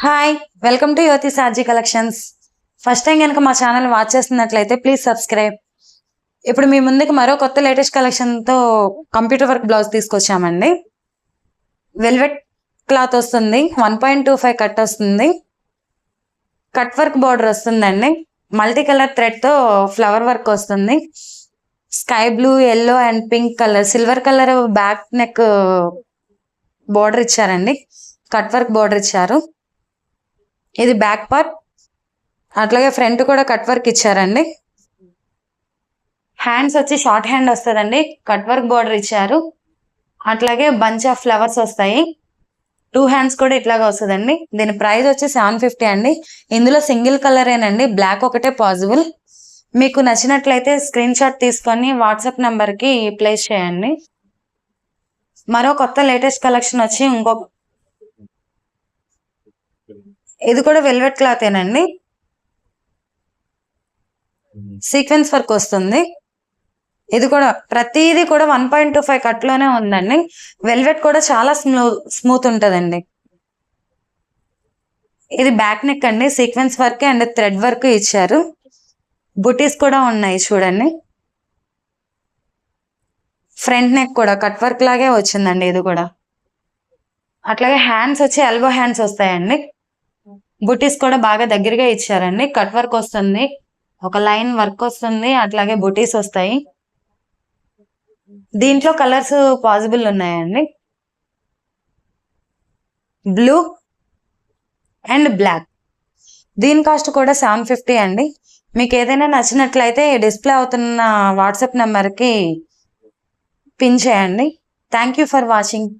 Hi, welcome to యువతి సాజీ collections. First time కనుక మా ఛానల్ వాచ్ చేస్తున్నట్లయితే ప్లీజ్ సబ్స్క్రైబ్. ఇప్పుడు మీ ముందుకు మరో కొత్త లేటెస్ట్ కలెక్షన్తో కంప్యూటర్ వర్క్ బ్లౌజ్ తీసుకొచ్చామండి. వెల్వెట్ క్లాత్ వస్తుంది, 1.25 కట్ వస్తుంది, కట్ వర్క్ బార్డర్ వస్తుందండి, మల్టీ కలర్ థ్రెడ్తో ఫ్లవర్ వర్క్ వస్తుంది, sky blue, yellow and pink colour, silver colour back neck border ఇచ్చారండి, కట్ వర్క్ బార్డర్ ఇచ్చారు. ఇది బ్యాక్ పార్ట్, అట్లాగే ఫ్రంట్ కూడా కట్ వర్క్ ఇచ్చారండి. హ్యాండ్స్ వచ్చి షార్ట్ హ్యాండ్ వస్తుందండి, కట్ వర్క్ బార్డర్ ఇచ్చారు, అట్లాగే బంచ్ ఆఫ్ ఫ్లవర్స్ వస్తాయి. 2 హ్యాండ్స్ కూడా ఇట్లాగా వస్తుందండి. దీని ప్రైస్ వచ్చి 750 అండి. ఇందులో సింగిల్ కలరేనండి, బ్లాక్ ఒకటే పాసిబుల్. మీకు నచ్చినట్లయితే స్క్రీన్ షాట్ తీసుకొని వాట్సాప్ నెంబర్కి ప్లేస్ చేయండి. మరో కొత్త లేటెస్ట్ కలెక్షన్ వచ్చి ఇది కూడా వెల్వెట్ క్లాతేనండి, సీక్వెన్స్ వర్క్ వస్తుంది. ఇది కూడా ప్రతిదీ కూడా 1.25 కట్లోనే ఉందండి. వెల్వెట్ కూడా చాలా స్మూత్ ఉంటుందండి. ఇది బ్యాక్ నెక్ అండి, sequence work and thread work ఇచ్చారు. బుటీస్ కూడా ఉన్నాయి చూడండి. ఫ్రంట్ నెక్ కూడా కట్ వర్క్ లాగే వచ్చిందండి. ఇది కూడా అట్లాగే హ్యాండ్స్ వచ్చి ఎల్బో హ్యాండ్స్ వస్తాయండి. బుటీస్ కూడా బాగా దగ్గరగా ఇచ్చారండి. కట్ వర్క్ వస్తుంది, ఒక లైన్ వర్క్ వస్తుంది, అట్లాగే బుటీస్ వస్తాయి. దీంట్లో కలర్స్ పాసిబుల్ ఉన్నాయండి, బ్లూ అండ్ బ్లాక్. దీని కాస్ట్ కూడా 750 అండి. మీకు ఏదైనా నచ్చినట్లయితే డిస్ప్లే అవుతున్న వాట్సాప్ నెంబర్కి పిన్ చేయండి. Thank you for watching.